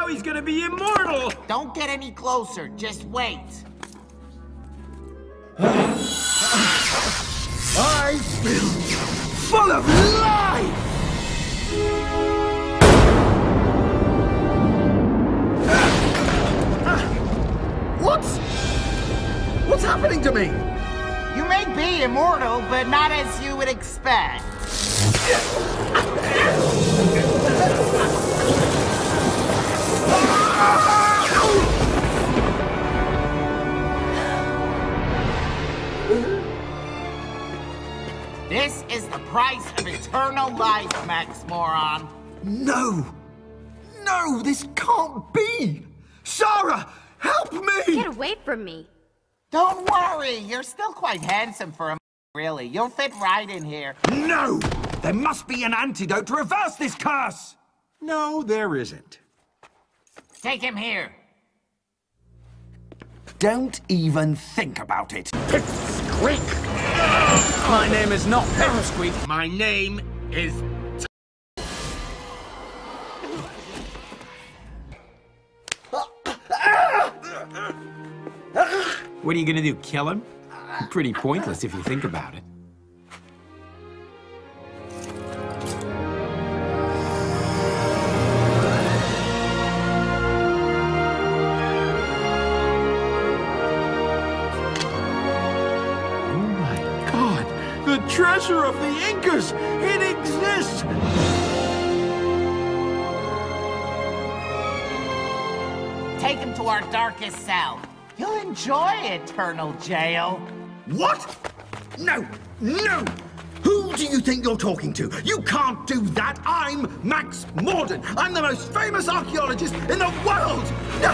now he's gonna be immortal! Don't get any closer, just wait. I feel full of life! What's happening to me? You may be immortal, but not as you would expect. This is the price of eternal life, Max Moron. No! No, this can't be! Sarah, help me! Get away from me. Don't worry, you're still quite handsome for a really. You'll fit right in here. No! There must be an antidote to reverse this curse! No, there isn't. Take him here. Don't even think about it. Pipsqueak! My name is not Pipsqueak. My name is... What are you gonna do, kill him? Pretty pointless if you think about it. Oh my God! The treasure of the Incas! It exists! Take him to our darkest cell. You'll enjoy eternal jail. What? No! No! Who do you think you're talking to? You can't do that! I'm Max Mordon! I'm the most famous archaeologist in the world! No!